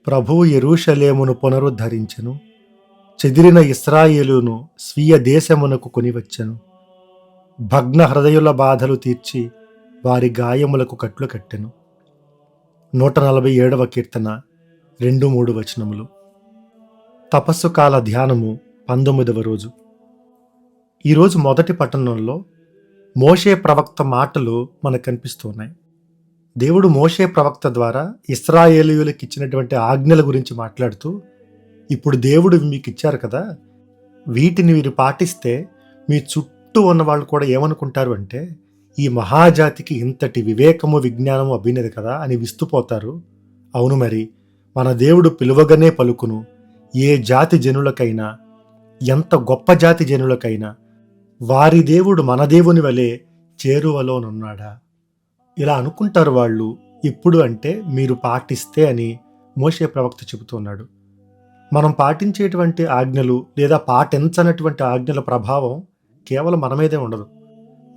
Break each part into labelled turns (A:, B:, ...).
A: ప్రభువు యెరూషలేమును పునరుద్ధరించెను. చెదిరిన ఇశ్రాయేలును స్వీయ దేశమునకు కొనివచ్చెను. భగ్న హృదయుల బాధలు తీర్చి వారి గాయములకు కట్లు కట్టెను. 147వ కీర్తన 2-3 వచనములు. తపస్సు కాల ధ్యానము 19వ రోజు. ఈరోజు మొదటి పట్టణంలో మోషే ప్రవక్త మాటలు మనకు కనిపిస్తున్నాయి. దేవుడు మోషే ప్రవక్త ద్వారా ఇశ్రాయేలీయులకు ఇచ్చినటువంటి ఆజ్ఞల గురించి మాట్లాడుతూ, ఇప్పుడు దేవుడు మీకు ఇచ్చారు కదా, వీటిని మీరు పాటిస్తే మీ చుట్టూ ఉన్న వాళ్ళు కూడా ఏమనుకుంటారు అంటే, ఈ మహాజాతికి ఇంతటి వివేకము విజ్ఞానము అభినది కదా అని విస్తుపోతారు. అవును, మరి మన దేవుడు పిలువగానే పలుకును. ఏ జాతి జనులకైనా, ఎంత గొప్ప జాతి జనులకైనా వారి దేవుడు మన దేవుని వలె చేరువలోనున్నాడా? ఇలా అనుకుంటారు వాళ్ళు. ఇప్పుడు అంటే మీరు పాటిస్తే అని మోషే ప్రవక్త చెబుతున్నాడు. మనం పాటించేటువంటి ఆజ్ఞలు లేదా పాటించనటువంటి ఆజ్ఞల ప్రభావం కేవలం మన మీదే ఉండదు.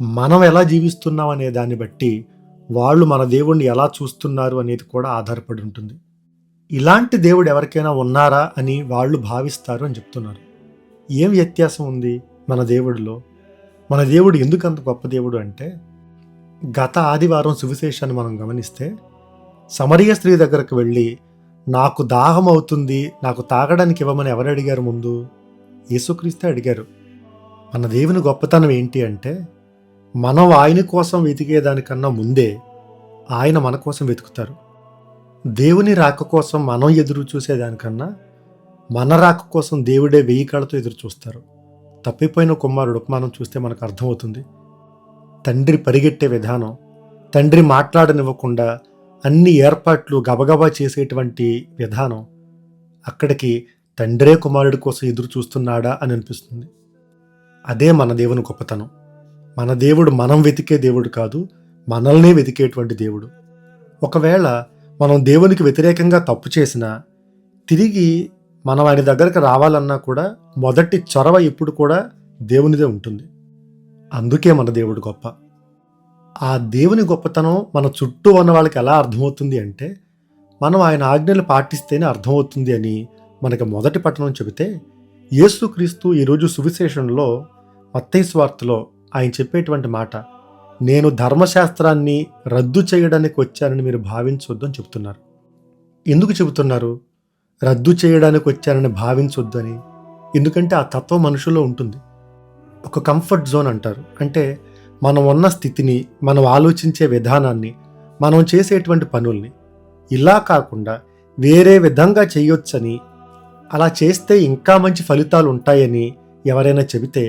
A: మనం ఎలా జీవిస్తున్నాం అనే దాన్ని బట్టి వాళ్ళు మన దేవుణ్ణి ఎలా చూస్తున్నారు అనేది కూడా ఆధారపడి ఉంటుంది. ఇలాంటి దేవుడు ఎవరికైనా ఉన్నారా అని వాళ్ళు భావిస్తారు అని చెప్తున్నారు. ఏం వ్యత్యాసం ఉంది మన దేవుడిలో? మన దేవుడు ఎందుకు అంత గొప్ప దేవుడు అంటే, గత ఆదివారం సువిశేషాన్ని మనం గమనిస్తే, సమరయ స్త్రీ దగ్గరకు వెళ్ళి నాకు దాహం అవుతుంది, నాకు తాగడానికి ఇవ్వమని ఎవరు అడిగారు? ముందు యేసుక్రీస్తే అడిగారు. మన దేవుని గొప్పతనం ఏంటి అంటే, మనం ఆయన కోసం వెతికేదానికన్నా ముందే ఆయన మన కోసం వెతుకుతారు. దేవుని రాక కోసం మనం ఎదురు చూసేదానికన్నా మన రాక కోసం దేవుడే 1000 కళ్ళతో ఎదురు చూస్తారు. తప్పిపోయిన కుమారుడు ఉపమానం చూస్తే మనకు అర్థమవుతుంది. తండ్రి పరిగెట్టే విధానం, తండ్రి మాట్లాడనివ్వకుండా అన్ని ఏర్పాట్లు గబగబా చేసేటువంటి విధానం, అక్కడికి తండ్రే కుమారుడి కోసం ఎదురు చూస్తున్నాడా అని అనిపిస్తుంది. అదే మన దేవుని గొప్పతనం. మన దేవుడు మనం వెతికే దేవుడు కాదు, మనల్నే వెతికేటువంటి దేవుడు. ఒకవేళ మనం దేవునికి వ్యతిరేకంగా తప్పు చేసినా తిరిగి మనం ఆయన దగ్గరకు రావాలన్నా కూడా మొదటి చొరవ ఇప్పుడు కూడా దేవునిదే ఉంటుంది. అందుకే మన దేవుడు గొప్ప. ఆ దేవుని గొప్పతనం మన చుట్టూ ఉన్న వాళ్ళకి ఎలా అర్థమవుతుంది అంటే, మనం ఆయన ఆజ్ఞలు పాటిస్తేనే అర్థమవుతుంది అని మనకి మొదటి పట్టణం చెబితే, యేసుక్రీస్తు ఈరోజు సువిశేషంలో మత్తయి సువార్తలో ఆయన చెప్పేటువంటి మాట, నేను ధర్మశాస్త్రాన్ని రద్దు చేయడానికి వచ్చానని మీరు భావించొద్దు అని చెప్తున్నారు. ఎందుకు చెబుతున్నారు రద్దు చేయడానికి వచ్చానని భావించొద్దు అని? ఎందుకంటే ఆ తత్వం మనుషుల్లో ఉంటుంది. ఒక కంఫర్ట్ జోన్ అంటారు. అంటే మనం ఉన్న స్థితిని, మనం ఆలోచించే విధానాన్ని, మనం చేసేటువంటి పనుల్ని ఇలా కాకుండా వేరే విధంగా చేయొచ్చని, అలా చేస్తే ఇంకా మంచి ఫలితాలు ఉంటాయని ఎవరైనా చెబితే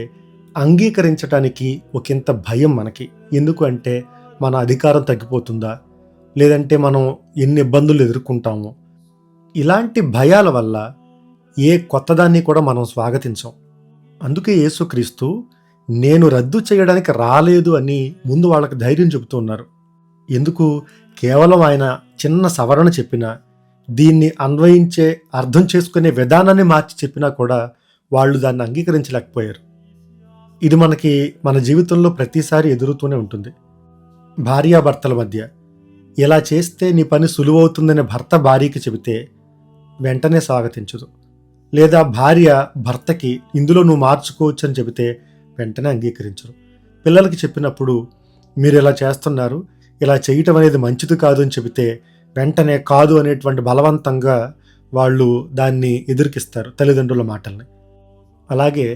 A: అంగీకరించడానికి ఒకంత భయం మనకి. ఎందుకు అంటే మన అధికారం తగ్గిపోతుందా, లేదంటే మనం ఎన్ని ఇబ్బందులు ఎదుర్కొంటామో, ఇలాంటి భయాల వల్ల ఏ కొత్తదాన్ని కూడా మనం స్వాగతించాం. అందుకే యేసుక్రీస్తు నేను రద్దు చేయడానికి రాలేదు అని ముందు వాళ్ళకి ధైర్యం చెబుతూ ఉన్నారు. ఎందుకు? కేవలం ఆయన చిన్న సవరణ చెప్పినా, దీన్ని అన్వయించే అర్థం చేసుకునే విధానాన్ని మార్చి చెప్పినా కూడా వాళ్ళు దాన్ని అంగీకరించలేకపోయారు. ఇది మనకి మన జీవితంలో ప్రతిసారి ఎదురుతూనే ఉంటుంది. భార్యాభర్తల మధ్య ఇలా చేస్తే నీ పని సులువవుతుందని భర్త భార్యకి చెబితే వెంటనే స్వాగతించదు. లేదా భార్య భర్తకి ఇందులో నువ్వు మార్చుకోవచ్చు అని చెబితే వెంటనే అంగీకరించరు. పిల్లలకి చెప్పినప్పుడు మీరు ఇలా చేస్తున్నారు, ఇలా చేయటం అనేది మంచిది కాదు అని చెబితే వెంటనే కాదు అనేటువంటి బలవంతంగా వాళ్ళు దాన్ని ఎదురుకిస్తారు తల్లిదండ్రుల మాటల్ని. అలాగే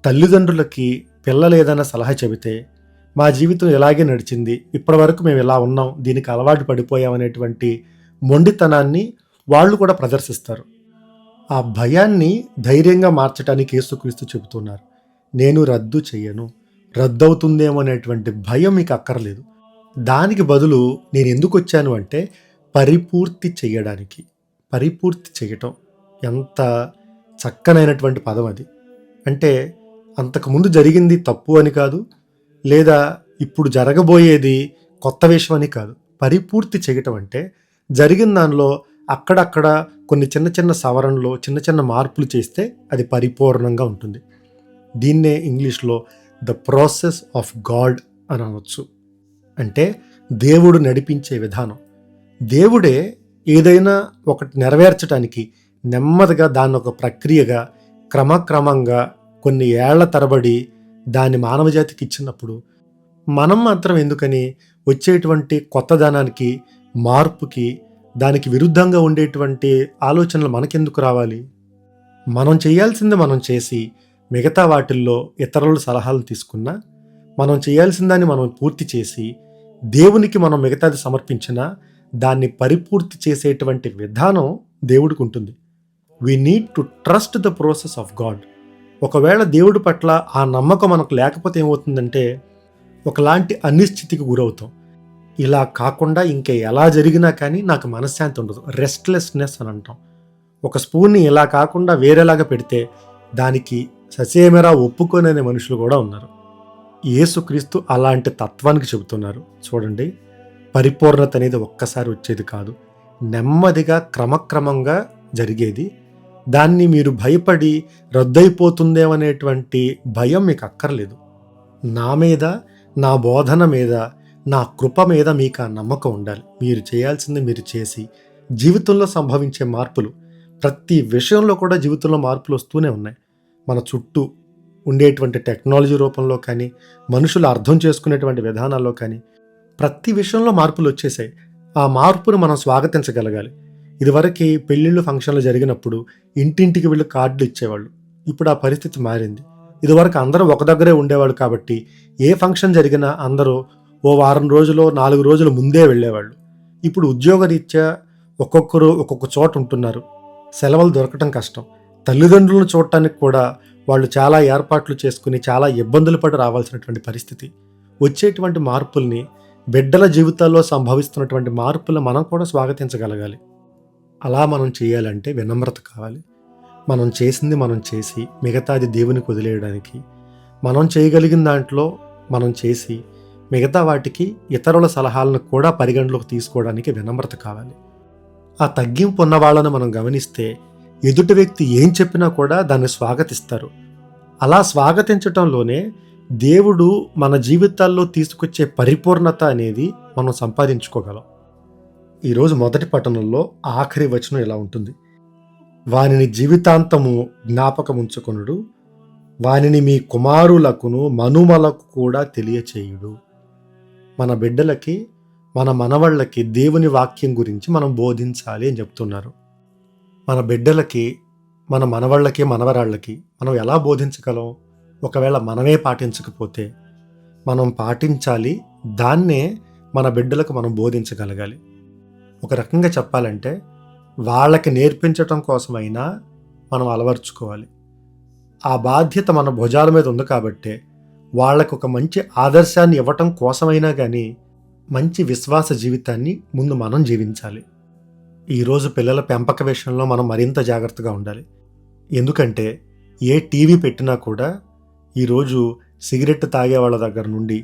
A: తల్లిదండ్రులకి పిల్లలు ఏదైనా సలహా చెబితే, మా జీవితం ఇలాగే నడిచింది, ఇప్పటివరకు మేము ఇలా ఉన్నాం, దీనికి అలవాటు పడిపోయామనేటువంటి మొండితనాన్ని వాళ్ళు కూడా ప్రదర్శిస్తారు. ఆ భయాన్ని ధైర్యంగా మార్చడానికి యేసుక్రీస్తు చెబుతున్నారు, నేను రద్దు చెయ్యను, రద్దవుతుందేమో అనేటువంటి భయం మీకు అక్కర్లేదు. దానికి బదులు నేను ఎందుకు వచ్చాను అంటే పరిపూర్తి చెయ్యడానికి. పరిపూర్తి చేయటం ఎంత చక్కనైనటువంటి పదం అది. అంటే అంతకుముందు జరిగింది తప్పు అని కాదు, లేదా ఇప్పుడు జరగబోయేది కొత్త విషయం అని కాదు. పరిపూర్తి చేయటం అంటే జరిగిన దానిలో అక్కడక్కడ కొన్ని చిన్న చిన్న సవరణలు, చిన్న చిన్న మార్పులు చేస్తే అది పరిపూర్ణంగా ఉంటుంది. దీన్నే ఇంగ్లీష్లో ద ప్రాసెస్ ఆఫ్ గాడ్ అని అనవచ్చు. అంటే దేవుడు నడిపించే విధానం. దేవుడే ఏదైనా ఒకటి నెరవేర్చడానికి నెమ్మదిగా దాన్ని ఒక ప్రక్రియగా క్రమక్రమంగా కొన్ని ఏళ్ల తరబడి దాన్ని మానవజాతికి ఇచ్చినప్పుడు మనం మాత్రం ఎందుకని వచ్చేటువంటి కొత్తదనానికి, మార్పుకి, దానికి విరుద్ధంగా ఉండేటువంటి ఆలోచనలు మనకెందుకు రావాలి? మనం చేయాల్సింది మనం చేసి మిగతా వాటిల్లో ఇతరుల సలహాలు తీసుకున్నా, మనం చేయాల్సిన మనం పూర్తి చేసి దేవునికి మనం మిగతాది సమర్పించినా దాన్ని పరిపూర్తి చేసేటువంటి విధానం దేవుడికి ఉంటుంది. We need to trust the process of God. ఒకవేళ దేవుడి పట్ల ఆ నమ్మకం మనకు లేకపోతే ఏమవుతుందంటే ఒకలాంటి అనిశ్చితికి గురవుతాం. ఇలా కాకుండా ఇంకా ఎలా జరిగినా కానీ నాకు మనశ్శాంతి ఉండదు, రెస్ట్లెస్నెస్ అని అంటాం. ఒక స్పూన్ని ఇలా కాకుండా వేరేలాగా పెడితే దానికి ససేమెరా ఒప్పుకోననే మనుషులు కూడా ఉన్నారు. యేసుక్రీస్తు అలాంటి తత్వానికి చెబుతున్నారు. చూడండి, పరిపూర్ణత అనేది ఒక్కసారి వచ్చేది కాదు, నెమ్మదిగా క్రమక్రమంగా జరిగేది. దాన్ని మీరు భయపడి రద్దయిపోతుందేమనేటువంటి భయం మీకు అక్కర్లేదు. నా మీద, నా బోధన మీద, నా కృప మీద మీకు ఆ నమ్మకం ఉండాలి. మీరు చేయాల్సింది మీరు చేసి జీవితంలో సంభవించే మార్పులు, ప్రతి విషయంలో కూడా జీవితంలో మార్పులు వస్తూనే ఉన్నాయి. మన చుట్టూ ఉండేటువంటి టెక్నాలజీ రూపంలో కానీ, మనుషులు అర్థం చేసుకునేటువంటి విధానాల్లో కానీ ప్రతి విషయంలో మార్పులు వచ్చేసాయి. ఆ మార్పును మనం స్వాగతించగలగాలి. ఇదివరకు పెళ్ళిళ్ళు, ఫంక్షన్లు జరిగినప్పుడు ఇంటింటికి వెళ్ళి కార్డులు ఇచ్చేవాళ్ళు. ఇప్పుడు ఆ పరిస్థితి మారింది. ఇదివరకు అందరూ ఒక దగ్గరే ఉండేవాళ్ళు కాబట్టి ఏ ఫంక్షన్ జరిగినా అందరూ ఓ వారం రోజులు, 4 రోజుల ముందే వెళ్ళేవాళ్ళు. ఇప్పుడు ఉద్యోగరీత్యా ఒక్కొక్కరు ఒక్కొక్క చోట ఉంటున్నారు. సెలవులు దొరకటం కష్టం. తల్లిదండ్రులను చూడటానికి కూడా వాళ్ళు చాలా ఏర్పాట్లు చేసుకుని చాలా ఇబ్బందులు పడి రావాల్సినటువంటి పరిస్థితి. వచ్చేటువంటి మార్పుల్ని, బిడ్డల జీవితాల్లో సంభవిస్తున్నటువంటి మార్పులు మనం కూడా స్వాగతించగలగాలి. అలా మనం చేయాలంటే వినమ్రత కావాలి. మనం చేసింది మనం చేసి మిగతాది దేవునికి వదిలేయడానికి, మనం చేయగలిగిన దాంట్లో మనం చేసి మిగతా వాటికి ఇతరుల సలహాలను కూడా పరిగణలోకి తీసుకోవడానికి వినమ్రత కావాలి. ఆ తగ్గింపు ఉన్న వాళ్ళను మనం గమనిస్తే ఎదుటి వ్యక్తి ఏం చెప్పినా కూడా దాన్ని స్వాగతిస్తారు. అలా స్వాగతించటంలోనే దేవుడు మన జీవితాల్లో తీసుకొచ్చే పరిపూర్ణత అనేది మనం సంపాదించుకోగలం. ఈరోజు మొదటి పట్టణంలో ఆఖరి వచనం ఇలా ఉంటుంది: వానిని జీవితాంతము జ్ఞాపకముంచుకొనుడు, వానిని మీ కుమారులకును మనుమలకు కూడా తెలియచేయుడు. మన బిడ్డలకి, మన మనవళ్ళకి దేవుని వాక్యం గురించి మనం బోధించాలి అని చెప్తున్నారు. మన బిడ్డలకి, మన మనవళ్ళకి, మనవరాళ్ళకి మనం ఎలా బోధించగలం? ఒకవేళ మనమే పాటించకపోతే మనం పాటించాలి. దాన్నే మన బిడ్డలకు మనం బోధించగలగాలి. ఒక రకంగా చెప్పాలంటే వాళ్ళకి నేర్పించటం కోసమైనా మనం అలవర్చుకోవాలి. ఆ బాధ్యత మన భుజాల మీద ఉంది కాబట్టే వాళ్ళకు ఒక మంచి ఆదర్శాన్ని ఇవ్వటం కోసమైనా కానీ మంచి విశ్వాస జీవితాన్ని ముందు మనం జీవించాలి. ఈరోజు పిల్లల పెంపక విషయంలో మనం మరింత జాగ్రత్తగా ఉండాలి. ఎందుకంటే ఏ టీవీ పెట్టినా కూడా ఈరోజు సిగరెట్ తాగే వాళ్ళ దగ్గర నుండి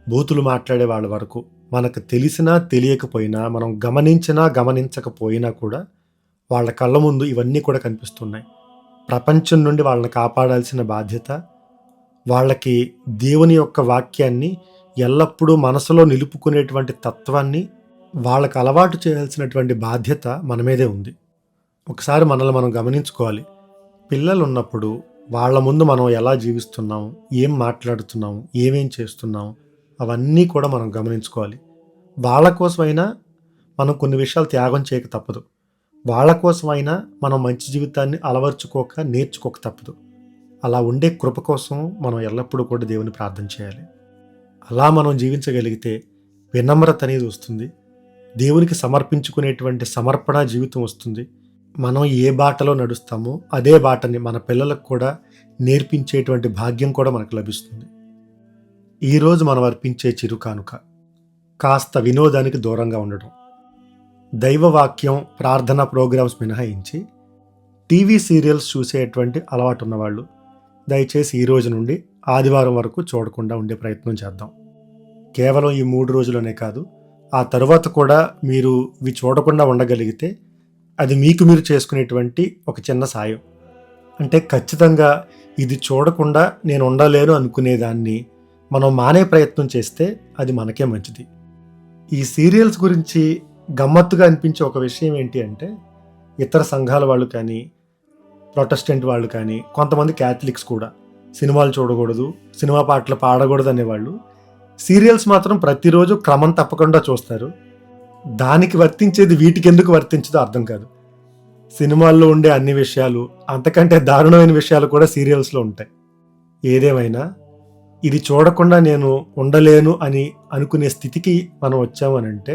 A: బూతులు మాట్లాడే వాళ్ళ వరకు మనకు తెలిసినా తెలియకపోయినా, మనం గమనించినా గమనించకపోయినా కూడా వాళ్ళ కళ్ళ ముందు ఇవన్నీ కూడా కనిపిస్తున్నాయి. ప్రపంచం నుండి వాళ్ళని కాపాడాల్సిన బాధ్యత, వాళ్ళకి దేవుని యొక్క వాక్యాన్ని ఎల్లప్పుడూ మనసులో నిలుపుకునేటువంటి తత్వాన్ని వాళ్ళకు అలవాటు చేయాల్సినటువంటి బాధ్యత మన మీదే ఉంది. ఒకసారి మనల్ని మనం గమనించుకోవాలి. పిల్లలు ఉన్నప్పుడు వాళ్ళ ముందు మనం ఎలా జీవిస్తున్నాము, ఏం మాట్లాడుతున్నాము, ఏమేం చేస్తున్నాము, అవన్నీ కూడా మనం గమనించుకోవాలి. వాళ్ళ కోసమైనా మనం కొన్ని విషయాలు త్యాగం చేయక తప్పదు. వాళ్ళ కోసమైనా మనం మంచి జీవితాన్ని అలవర్చుకోక, నేర్చుకోక తప్పదు. అలా ఉండే కృప కోసం మనం ఎల్లప్పుడూ కూడా దేవుని ప్రార్థన చేయాలి. అలా మనం జీవించగలిగితే వినమ్రత అనేది వస్తుంది. దేవునికి సమర్పించుకునేటువంటి సమర్పణ జీవితం వస్తుంది. మనం ఏ బాటలో నడుస్తామో అదే బాటని మన పిల్లలకు కూడా నేర్పించేటువంటి భాగ్యం కూడా మనకు లభిస్తుంది. ఈరోజు మనం అర్పించే చిరుకానుక కాస్త వినోదానికి దూరంగా ఉండడం. దైవవాక్యం, ప్రార్థనా ప్రోగ్రామ్స్ మినహాయించి టీవీ సీరియల్స్ చూసేటువంటి అలవాటు ఉన్నవాళ్ళు దయచేసి ఈ రోజు నుండి ఆదివారం వరకు చూడకుండా ఉండే ప్రయత్నం చేద్దాం. కేవలం ఈ 3 రోజులనే కాదు, ఆ తరువాత కూడా మీరు ఇవి చూడకుండా ఉండగలిగితే అది మీకు మీరు చేసుకునేటువంటి ఒక చిన్న సాయం. అంటే ఖచ్చితంగా ఇది చూడకుండా నేను ఉండలేను అనుకునేదాన్ని మనం మానే ప్రయత్నం చేస్తే అది మనకే మంచిది. ఈ సీరియల్స్ గురించి గమ్మత్తుగా అనిపించే ఒక విషయం ఏంటి అంటే, ఇతర సంఘాల వాళ్ళు కానీ, ప్రొటెస్టెంట్ వాళ్ళు కానీ, కొంతమంది క్యాథలిక్స్ కూడా సినిమాలు చూడకూడదు, సినిమా పాటలు పాడకూడదు అనేవాళ్ళు సీరియల్స్ మాత్రం ప్రతిరోజు క్రమం తప్పకుండా చూస్తారు. దానికి వర్తించేది వీటికెందుకు వర్తించదో అర్థం కాదు. సినిమాల్లో ఉండే అన్ని విషయాలు, అంతకంటే దారుణమైన విషయాలు కూడా సీరియల్స్లో ఉంటాయి. ఏదేమైనా ఇది చూడకుండా నేను ఉండలేను అని అనుకునే స్థితికి మనం వచ్చామనంటే,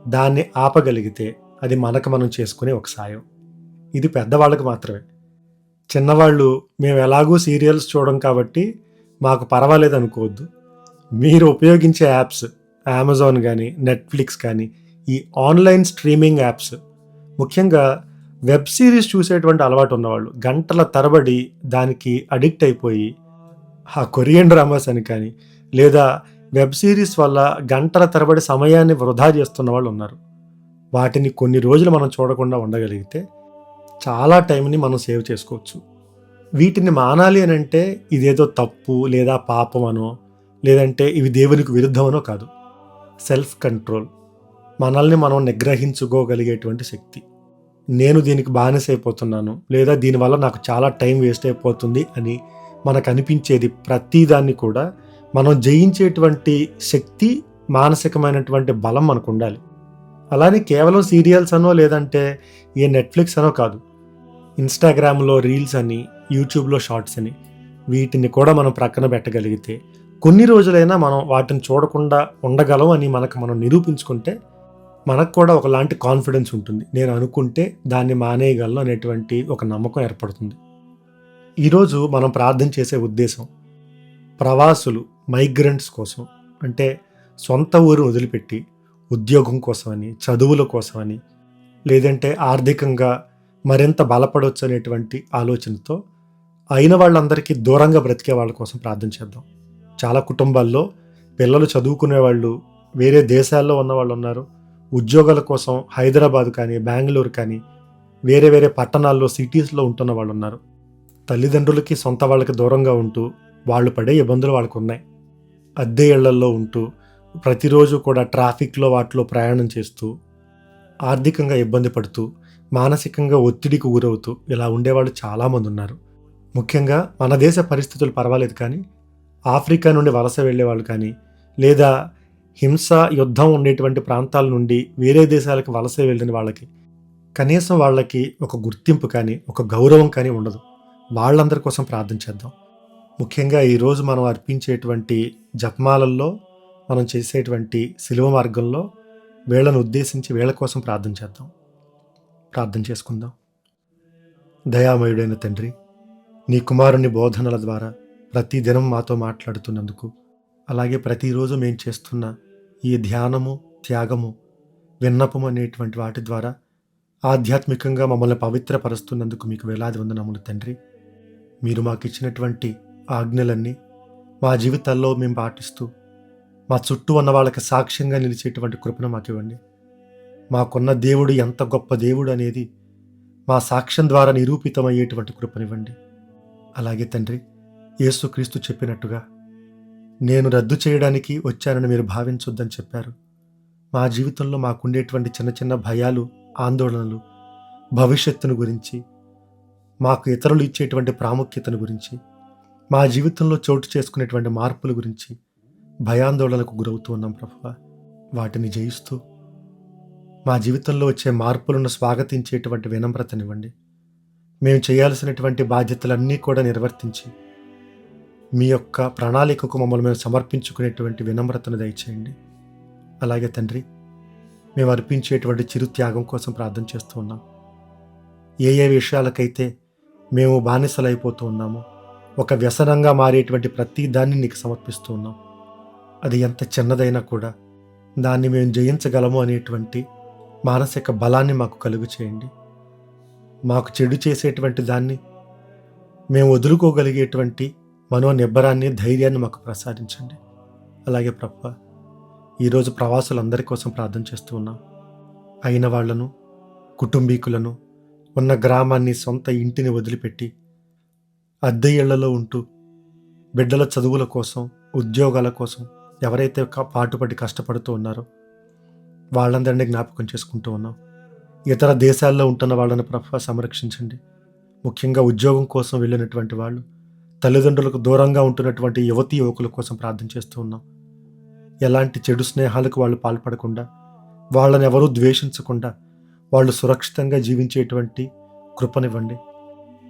A: దాన్ని ఆపగలిగితే అది మనకు మనం చేసుకునే ఒక సాయం. ఇది పెద్దవాళ్ళకి మాత్రమే. చిన్నవాళ్ళు మేము ఎలాగూ సీరియల్స్ చూడం కాబట్టి మాకు పర్వాలేదు అనుకోవద్దు. మీరు ఉపయోగించే యాప్స్, అమెజాన్ కానీ, నెట్ఫ్లిక్స్ కానీ, ఈ ఆన్లైన్ స్ట్రీమింగ్ యాప్స్, ముఖ్యంగా వెబ్ సిరీస్ చూసేటువంటి అలవాటు ఉన్నవాళ్ళు గంటల తరబడి దానికి అడిక్ట్ అయిపోయి ఆ కొరియన్ డ్రామాస్ అని కానీ, లేదా వెబ్ సిరీస్ వల్ల గంటల తరబడి సమయాన్ని వృధా చేస్తున్న వాళ్ళు ఉన్నారు. వాటిని కొన్ని రోజులు మనం చూడకుండా ఉండగలిగితే చాలా టైంని మనం సేవ్ చేసుకోవచ్చు. వీటిని మానాలి అని అంటే ఇదేదో తప్పు లేదా పాపం అనో, లేదంటే ఇవి దేవునికి విరుద్ధమనో కాదు. సెల్ఫ్ కంట్రోల్, మనల్ని మనం నిగ్రహించుకోగలిగేటువంటి శక్తి. నేను దీనికి బానిసైపోతున్నాను, లేదా దీనివల్ల నాకు చాలా టైం వేస్ట్ అయిపోతుంది అని మనకు అనిపించేది ప్రతిదాన్ని కూడా మనం జయించేటువంటి శక్తి, మానసికమైనటువంటి బలం మనకు ఉండాలి. అలానే కేవలం సీరియల్స్ అనో, లేదంటే ఏ నెట్ఫ్లిక్స్ అనో కాదు. ఇన్స్టాగ్రామ్లో రీల్స్ అని, యూట్యూబ్లో షార్ట్స్ అని, వీటిని కూడా మనం ప్రక్కన పెట్టగలిగితే కొన్ని రోజులైనా మనం వాటిని చూడకుండా ఉండగలం అని మనకు మనం నిరూపించుకుంటే మనకు కూడా ఒకలాంటి కాన్ఫిడెన్స్ ఉంటుంది. నేను అనుకుంటే దాన్ని మానేయగలను అనేటువంటి ఒక నమ్మకం ఏర్పడుతుంది. ఈరోజు మనం ప్రార్థన చేసే ఉద్దేశం ప్రవాసులు, మైగ్రెంట్స్ కోసం, అంటే సొంత ఊరు వదిలిపెట్టి ఉద్యోగం కోసమని, చదువుల కోసమని, లేదంటే ఆర్థికంగా మరింత బలపడవచ్చు అనేటువంటి ఆలోచనతో అయిన వాళ్ళందరికీ దూరంగా బ్రతికే వాళ్ళ కోసం ప్రార్థన చేద్దాం. చాలా కుటుంబాల్లో పిల్లలు చదువుకునే వాళ్ళు వేరే దేశాల్లో ఉన్న వాళ్ళు ఉన్నారు. ఉద్యోగాల కోసం హైదరాబాద్ కానీ, బెంగళూరు కానీ, వేరే వేరే పట్టణాల్లో, సిటీస్లో ఉంటున్న వాళ్ళు ఉన్నారు. తల్లిదండ్రులకి, సొంత వాళ్ళకి దూరంగా ఉంటూ వాళ్ళు పడే ఇబ్బందులు వాళ్ళకు ఉన్నాయి. అద్దె ఇళ్లల్లో ఉంటూ ప్రతిరోజు కూడా ట్రాఫిక్లో వాటిలో ప్రయాణం చేస్తూ ఆర్థికంగా ఇబ్బంది పడుతూ మానసికంగా ఒత్తిడికి గురవుతూ ఇలా ఉండేవాళ్ళు చాలామంది ఉన్నారు. ముఖ్యంగా మన దేశ పరిస్థితులు పర్వాలేదు కానీ ఆఫ్రికా నుండి వలస వెళ్ళేవాళ్ళు కానీ, లేదా హింస, యుద్ధం ఉండేటువంటి ప్రాంతాల నుండి వేరే దేశాలకు వలస వెళ్ళిన వాళ్ళకి కనీసం వాళ్ళకి ఒక గుర్తింపు కానీ, ఒక గౌరవం కానీ ఉండదు. వాళ్ళందరి కోసం ప్రార్థన చేద్దాం. ముఖ్యంగా ఈరోజు మనం అర్పించేటువంటి జపమాలల్లో, మనం చేసేటువంటి శిలువ మార్గంలో వీళ్ళను ఉద్దేశించి వీళ్ళ కోసం ప్రార్థన చేద్దాం. ప్రార్థన చేసుకుందాం. దయామయుడైన తండ్రి, నీ కుమారుని బోధనల ద్వారా ప్రతి దినం మాతో మాట్లాడుతున్నందుకు, అలాగే ప్రతిరోజు మేము చేస్తున్న ఈ ధ్యానము, త్యాగము, విన్నపము అనేటువంటి వాటి ద్వారా ఆధ్యాత్మికంగా మమ్మల్ని పవిత్రపరుస్తున్నందుకు మీకు వేలాది వందనములు తండ్రి. మీరు మాకు ఇచ్చినటువంటి ఆజ్ఞలన్నీ మా జీవితాల్లో మేము పాటిస్తూ మా చుట్టూ ఉన్న వాళ్ళకి సాక్ష్యంగా నిలిచేటువంటి కృపను మాకు ఇవ్వండి. మాకున్న దేవుడు ఎంత గొప్ప దేవుడు అనేది మా సాక్ష్యం ద్వారా నిరూపితమయ్యేటువంటి కృపనివ్వండి. అలాగే తండ్రి, యేసుక్రీస్తు చెప్పినట్టుగా నేను రద్దు చేయడానికి వచ్చానని మీరు భావించొద్దని చెప్పారు. మా జీవితంలో మాకుండేటువంటి చిన్న చిన్న భయాలు, ఆందోళనలు, భవిష్యత్తును గురించి, మాకు ఇతరులు ఇచ్చేటువంటి ప్రాముఖ్యతను గురించి, మా జీవితంలో చోటు చేసుకునేటువంటి మార్పుల గురించి భయాందోళనకు గురవుతూ ఉన్నాం ప్రభువా. వాటిని జయిస్తూ మా జీవితంలో వచ్చే మార్పులను స్వాగతించేటువంటి వినమ్రతనివ్వండి. మేము చేయాల్సినటువంటి బాధ్యతలన్నీ కూడా నిర్వర్తించి మీ యొక్క ప్రణాళికకు మమ్మల్ని మేము సమర్పించుకునేటువంటి వినమ్రతను దయచేయండి. అలాగే తండ్రి, మేము అర్పించేటువంటి చిరు త్యాగం కోసం ప్రార్థన చేస్తూ ఉన్నాం. ఏ ఏ విషయాలకైతే మేము బానిసలైపోతూ ఉన్నామో, ఒక వ్యసనంగా మారేటువంటి ప్రతి దాన్ని నీకు సమర్పిస్తూ ఉన్నాం. అది ఎంత చిన్నదైనా కూడా దాన్ని మేము జయించగలము అనేటువంటి మానసిక బలాన్ని మాకు కలుగు చేయండి. మాకు చెడు చేసేటువంటి దాన్ని మేము వదులుకోగలిగేటువంటి మనోనిబ్బరాన్ని, ధైర్యాన్ని మాకు ప్రసాదించండి. అలాగే ప్రభువా, ఈరోజు ప్రవాసులందరి కోసం ప్రార్థన చేస్తూ ఉన్నాం. అయిన వాళ్లను, కుటుంబీకులను, ఉన్న గ్రామాన్ని, సొంత ఇంటిని వదిలిపెట్టి అద్దె ఇళ్లలో ఉంటూ బిడ్డల చదువుల కోసం, ఉద్యోగాల కోసం ఎవరైతే పాటుపడి కష్టపడుతూ ఉన్నారో వాళ్ళందరినీ జ్ఞాపకం చేసుకుంటూ ఉన్నాం. ఇతర దేశాల్లో ఉంటున్న వాళ్ళని ప్రభు సంరక్షించండి. ముఖ్యంగా ఉద్యోగం కోసం వెళ్ళినటువంటి వాళ్ళు, తల్లిదండ్రులకు దూరంగా ఉంటున్నటువంటి యువతీ యువకుల కోసం ప్రార్థన చేస్తూ ఉన్నాం. ఎలాంటి చెడు స్నేహాలకు వాళ్ళు పాల్పడకుండా, వాళ్ళని ఎవరూ ద్వేషించకుండా, వాళ్ళు సురక్షితంగా జీవించేటువంటి కృపనివ్వండి.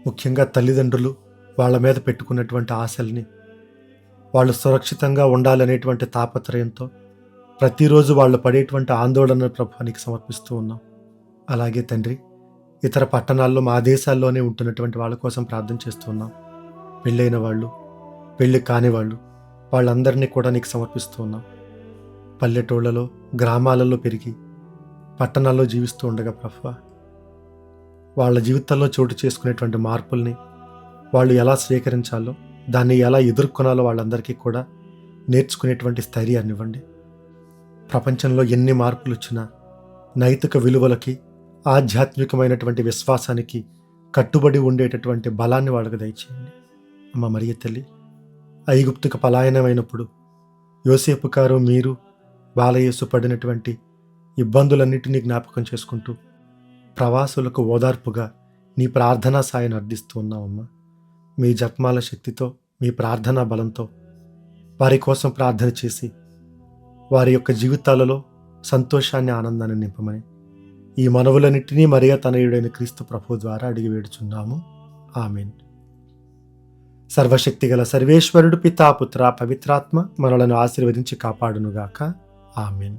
A: ముఖ్యంగా తల్లిదండ్రులు వాళ్ళ మీద పెట్టుకున్నటువంటి ఆశల్ని, వాళ్ళు సురక్షితంగా ఉండాలనేటువంటి తాపత్రయంతో ప్రతిరోజు వాళ్ళు పడేటువంటి ఆందోళన ప్రభువానికి సమర్పిస్తూ ఉన్నాం. అలాగే తండ్రి, ఇతర పట్టణాల్లో మా దేశాల్లోనే ఉంటున్నటువంటి వాళ్ళ కోసం ప్రార్థన చేస్తూ ఉన్నాం. పెళ్ళైన వాళ్ళు, పెళ్ళి కాని వాళ్ళు, వాళ్ళందరినీ కూడా నీకు సమర్పిస్తూ ఉన్నాం. పల్లెటూళ్ళలో, గ్రామాలలో పెరిగి పట్టణాల్లో జీవిస్తూ ఉండగా ప్రభువా, వాళ్ళ జీవితాల్లో చోటు చేసుకునేటువంటి మార్పుల్ని వాళ్ళు ఎలా స్వీకరించాలో, దాన్ని ఎలా ఎదుర్కొనాలో వాళ్ళందరికీ కూడా నేర్చుకునేటువంటి స్థైర్యాన్ని ఇవ్వండి. ప్రపంచంలో ఎన్ని మార్పులు వచ్చినా నైతిక విలువలకి, ఆధ్యాత్మికమైనటువంటి విశ్వాసానికి కట్టుబడి ఉండేటటువంటి బలాన్ని వాళ్ళకు దయచేయండి. అమ్మ మరియ తల్లి, ఐగుప్తుకు పలాయనమైనప్పుడు యోసేపు గారు, మీరు, బాలయేసు పడినటువంటి ఇబ్బందులన్నిటినీ జ్ఞాపకం చేసుకుంటూ ప్రవాసులకు ఓదార్పుగా నీ ప్రార్థనా సాయాన్ని అర్థిస్తూ ఉన్నామమ్మా. మీ జపమాల శక్తితో, మీ ప్రార్థనా బలంతో వారి కోసం ప్రార్థన చేసి వారి యొక్క జీవితాలలో సంతోషాన్ని, ఆనందాన్ని నింపమని ఈ మనవులన్నింటినీ మరియ తనయుడైన క్రీస్తు ప్రభువు ద్వారా అడిగి వేడుచున్నాము. ఆమేన్. సర్వశక్తిగల సర్వేశ్వరుడు పితా, పుత్ర, పవిత్రాత్మ మనలను ఆశీర్వదించి కాపాడునుగాక. ఆమేన్.